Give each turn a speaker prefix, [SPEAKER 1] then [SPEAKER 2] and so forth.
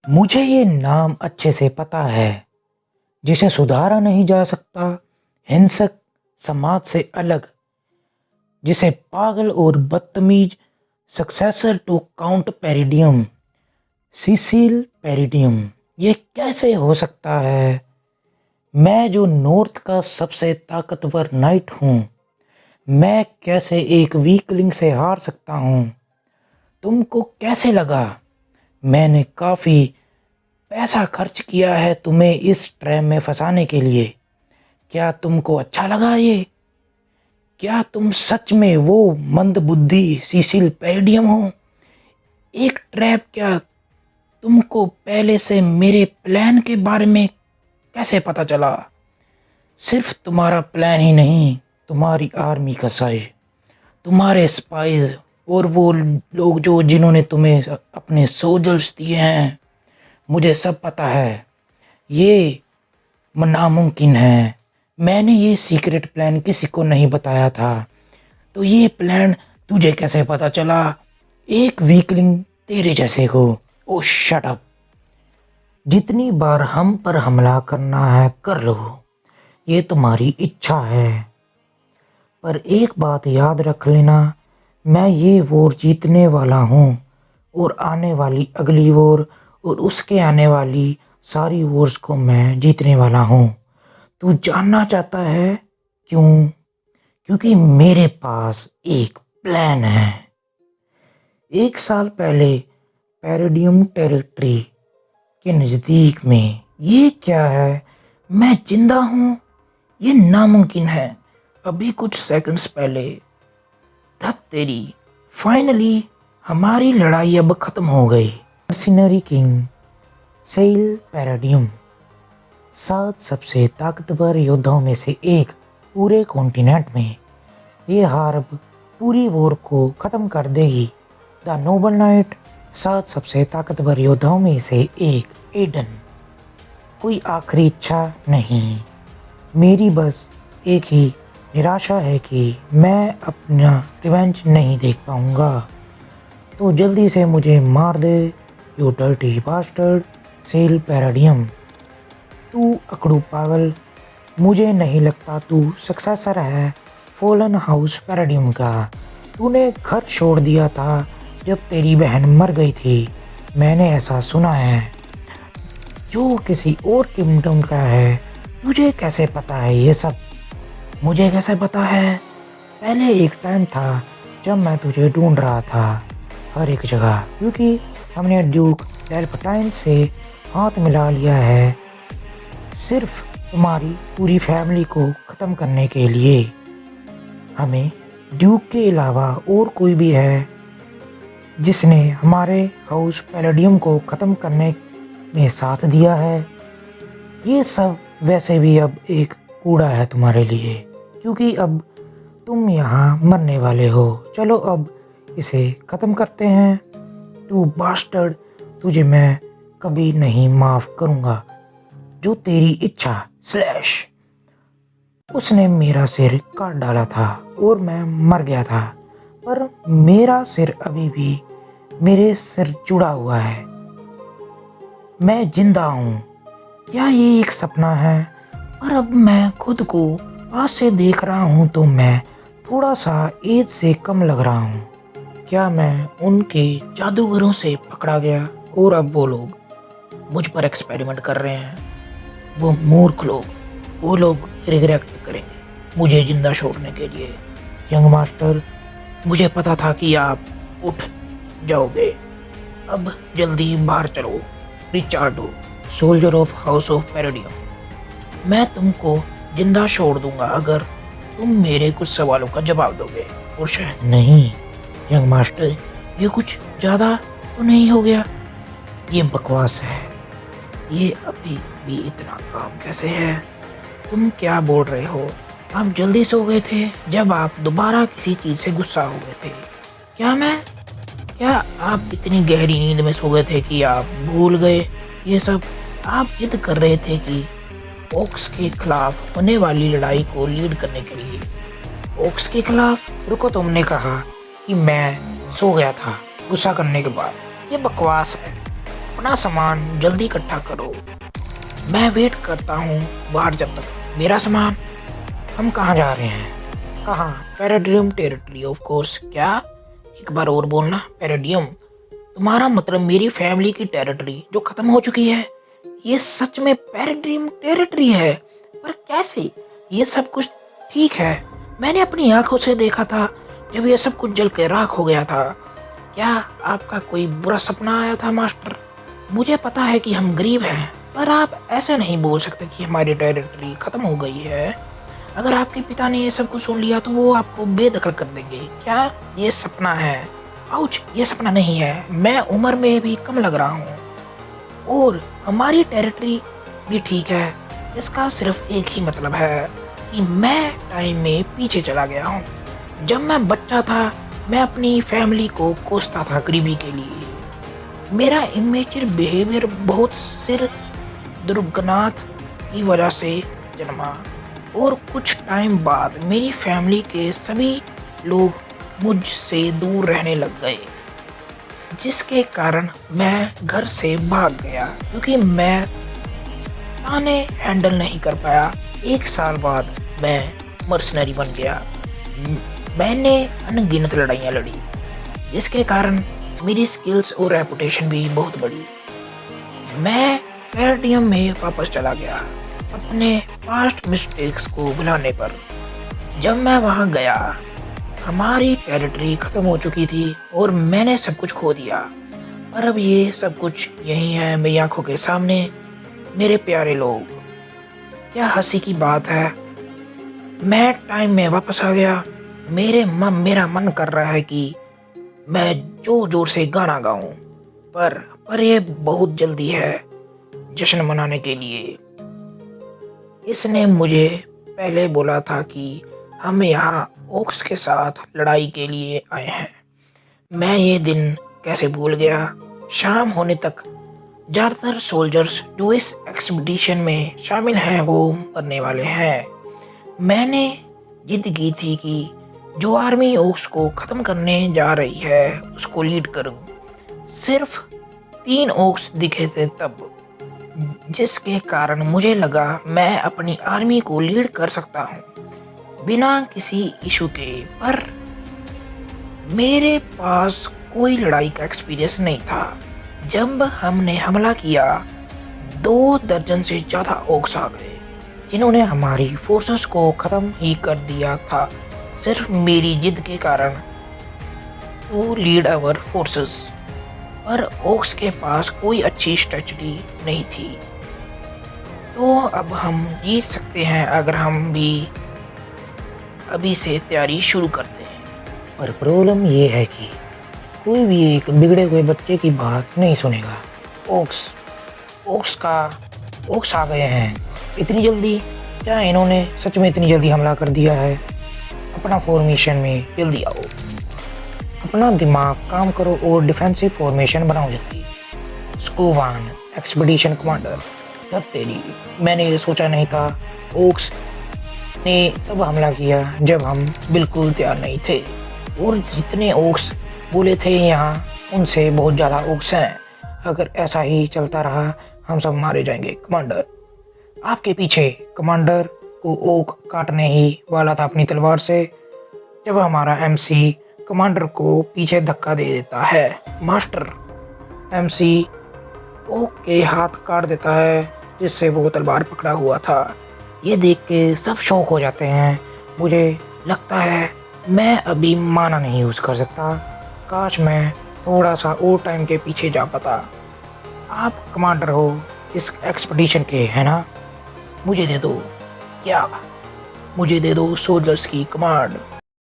[SPEAKER 1] मुझे ये नाम अच्छे से पता है, जिसे सुधारा नहीं जा सकता, हिंसक समाज से अलग, जिसे पागल और बदतमीज successor to count peridium, Cecil peridium. ये कैसे हो सकता है? मैं जो नॉर्थ का सबसे ताकतवर नाइट हूँ, मैं कैसे एक वीकलिंग से हार सकता हूँ? तुमको कैसे लगा? मैंने काफ़ी पैसा खर्च किया है तुम्हें इस ट्रैप में फंसाने के लिए। क्या तुमको अच्छा लगा ये? क्या तुम सच में वो मंदबुद्धि सिसिल पेरिडियम हो? एक ट्रैप? क्या तुमको पहले से मेरे प्लान के बारे में कैसे पता चला? सिर्फ तुम्हारा प्लान ही नहीं, तुम्हारी आर्मी का साइज, तुम्हारे स्पाइज और वो लोग जो जिन्होंने तुम्हें अपने सोल्जर्स दिए हैं, मुझे सब पता है। ये नामुमकिन है। मैंने ये सीक्रेट प्लान किसी को नहीं बताया था। तो ये प्लान तुझे कैसे पता चला? एक वीकलिंग तेरे जैसे को। ओ शट अप। जितनी बार हम पर हमला करना है कर लो, ये तुम्हारी इच्छा है। पर एक बात याद रख लेना, मैं ये वॉर जीतने वाला हूँ, और आने वाली अगली वॉर और उसके आने वाली सारी वॉर्स को मैं जीतने वाला हूँ। तू जानना चाहता है क्यों? क्योंकि मेरे पास एक प्लान है। 1 साल पहले पेरिडियम टेरिटरी के नज़दीक में। ये क्या है? मैं जिंदा हूँ? ये नामुमकिन है। अभी कुछ सेकंड्स पहले धत तेरी, फाइनली हमारी लड़ाई अब खत्म हो गई। मर्सिनरी किंग सेल पेरिडियम 7 सबसे ताकतवर योद्धाओं में से एक पूरे कॉन्टिनेंट में। ये हार अब पूरी वॉर को ख़त्म कर देगी। द नोबल नाइट 7 सबसे ताकतवर योद्धाओं में से एक एडन। कोई आखिरी इच्छा नहीं, मेरी बस एक ही निराशा है कि मैं अपना रिवेंज नहीं देख पाऊँगा। तो जल्दी से मुझे मार दे, you dirty bastard cell peridium. तू अकड़ू पागल, मुझे नहीं लगता तू सक्सेसर है फॉलन हाउस पेरिडियम का। तूने घर छोड़ दिया था जब तेरी बहन मर गई थी, मैंने ऐसा सुना है। जो किसी और किंगडम का है, तुझे कैसे पता है ये सब? मुझे कैसे पता है? पहले एक टाइम था जब मैं तुझे ढूंढ रहा था हर एक जगह, क्योंकि हमने ड्यूक डेल्पटाइन से हाथ मिला लिया है सिर्फ तुम्हारी पूरी फैमिली को ख़त्म करने के लिए। हमें ड्यूक के अलावा और कोई भी है जिसने हमारे हाउस पैलेडियम को ख़त्म करने में साथ दिया है? ये सब वैसे भी अब एक कूड़ा है तुम्हारे लिए, क्योंकि अब तुम यहाँ मरने वाले हो। चलो अब इसे ख़त्म करते हैं। तू बास्टर्ड, तुझे मैं कभी नहीं माफ़ करूँगा। जो तेरी इच्छा स्लैश। उसने मेरा सिर काट डाला था और मैं मर गया था, पर मेरा सिर अभी भी मेरे सिर जुड़ा हुआ है। मैं जिंदा हूँ। क्या ये एक सपना है? और अब मैं खुद को पास से देख रहा हूँ तो मैं थोड़ा सा एज से कम लग रहा हूँ। क्या मैं उनके जादूगरों से पकड़ा गया और अब वो लोग मुझ पर एक्सपेरिमेंट कर रहे हैं? वो मूर्ख लोग, वो लोग रिग्रेट करेंगे मुझे जिंदा छोड़ने के लिए। यंग मास्टर, मुझे पता था कि आप उठ जाओगे। अब जल्दी बाहर चलो। रिचार्डो, soldier of house of peridium, मैं तुमको जिंदा छोड़ दूंगा अगर तुम मेरे कुछ सवालों का जवाब दोगे। और शायद नहीं यंग मास्टर, ये कुछ ज़्यादा तो नहीं हो गया? ये बकवास है। ये अभी भी इतना काम कैसे है? तुम क्या बोल रहे हो? आप जल्दी सो गए थे जब आप दोबारा किसी चीज़ से गुस्सा हो गए थे। क्या आप इतनी गहरी नींद में सो गए थे कि आप भूल गए ये सब? आप जिद कर रहे थे कि ओक्स के खिलाफ होने वाली लड़ाई को लीड करने के लिए। ओक्स के खिलाफ? रुको, तुमने कहा कि मैं सो गया था गुस्सा करने के बाद। ये बकवास है। अपना सामान जल्दी इकट्ठा करो। मैं वेट करता हूँ बाहर जब तक मेरा सामान। हम कहाँ जा रहे हैं? कहाँ? Paradigm territory of course. क्या? एक बार और बोलना। पैराडियम? तुम्हारा मतलब मेरी फैमिली की टेरिटरी जो खत्म हो चुकी है? ये सच में पैराडियम टेरिटरी है? पर कैसे? ये सब कुछ ठीक है, मैंने अपनी आंखों से देखा था जब ये सब कुछ जल के राख हो गया था। क्या आपका कोई बुरा सपना आया था मास्टर? मुझे पता है कि हम गरीब हैं, पर आप ऐसे नहीं बोल सकते कि हमारी टेरिटरी खत्म हो गई है। अगर आपके पिता ने ये सब कुछ सुन लिया तो वो आपको बेदखल कर देंगे। क्या ये सपना है? आउच, ये सपना नहीं है। मैं उम्र में भी कम लग रहा हूँ और हमारी टेरिटरी भी ठीक है। इसका सिर्फ एक ही मतलब है कि मैं टाइम में पीछे चला गया हूँ। जब मैं बच्चा था मैं अपनी फैमिली को कोसता था गरीबी के लिए। मेरा इमेच्योर बिहेवियर बहुत सिर दुर्गनाथ की वजह से जन्मा और कुछ टाइम बाद मेरी फैमिली के सभी लोग मुझसे दूर रहने लग गए, जिसके कारण मैं घर से भाग गया क्योंकि मैं ताने हैंडल नहीं कर पाया। 1 साल बाद मैं मर्सनरी बन गया। मैंने अनगिनत लड़ाइयाँ लड़ी, जिसके कारण मेरी स्किल्स और रेपुटेशन भी बहुत बढ़ी। मैं पैराडियम में वापस चला गया अपने पास्ट मिस्टेक्स को भुलाने पर। जब मैं वहाँ गया हमारी टेरिटरी खत्म हो चुकी थी और मैंने सब कुछ खो दिया। पर अब ये सब कुछ यही है मेरी आंखों के सामने। मेरे प्यारे लोग, क्या हंसी की बात है। मैं टाइम में वापस आ गया। मेरा मन कर रहा है कि मैं जोर जोर से गाना गाऊं, पर ये बहुत जल्दी है जश्न मनाने के लिए। इसने मुझे पहले बोला था कि हम यहाँ ओक्स के साथ लड़ाई के लिए आए हैं। मैं ये दिन कैसे भूल गया। शाम होने तक ज़्यादातर सोल्जर्स जो इस एक्सपीडिशन में शामिल हैं वो मरने वाले हैं। मैंने जिद की थी कि जो आर्मी ओक्स को ख़त्म करने जा रही है उसको लीड करूं। सिर्फ 3 ओक्स दिखे थे तब, जिसके कारण मुझे लगा मैं अपनी आर्मी को लीड कर सकता हूं बिना किसी इशू के। पर मेरे पास कोई लड़ाई का एक्सपीरियंस नहीं था। जब हमने हमला किया 2 दर्जन से ज़्यादा ओक्स आ गए जिन्होंने हमारी फोर्सेस को ख़त्म ही कर दिया था, सिर्फ मेरी जिद के कारण टू लीड आवर फोर्सेस। पर ओक्स के पास कोई अच्छी स्ट्रेटजी नहीं थी। तो अब हम जीत सकते हैं अगर हम भी अभी से तैयारी शुरू करते हैं। पर प्रॉब्लम ये है कि कोई भी एक बिगड़े हुए बच्चे की बात नहीं सुनेगा। ओक्स आ गए हैं इतनी जल्दी? क्या इन्होंने सच में इतनी जल्दी हमला कर दिया है? अपना फॉर्मेशन में जल्दी आओ, अपना दिमाग काम करो और डिफेंसिव फॉर्मेशन बनाओ जल्दी। स्कूवान एक्सपीडिशन कमांडर, तब तेरी मैंने ये सोचा नहीं था। ओक्स ने तब हमला किया जब हम बिल्कुल तैयार नहीं थे और जितने ओक्स बोले थे यहाँ उनसे बहुत ज़्यादा ओक्स हैं। अगर ऐसा ही चलता रहा हम सब मारे जाएंगे। कमांडर आपके पीछे। कमांडर को ओक काटने ही वाला था अपनी तलवार से जब हमारा एमसी कमांडर को पीछे धक्का दे देता है। मास्टर, एमसी ओक के हाथ काट देता है जिससे वो तलवार पकड़ा हुआ था। ये देख के सब शौक हो जाते हैं। मुझे लगता है मैं अभी माना नहीं यूज़ कर सकता। काश मैं थोड़ा सा और टाइम के पीछे जा पाता। आप कमांडर हो इस एक्सपीडिशन के, है ना? मुझे दे दो। क्या? मुझे दे दो सोल्जर्स की कमांड।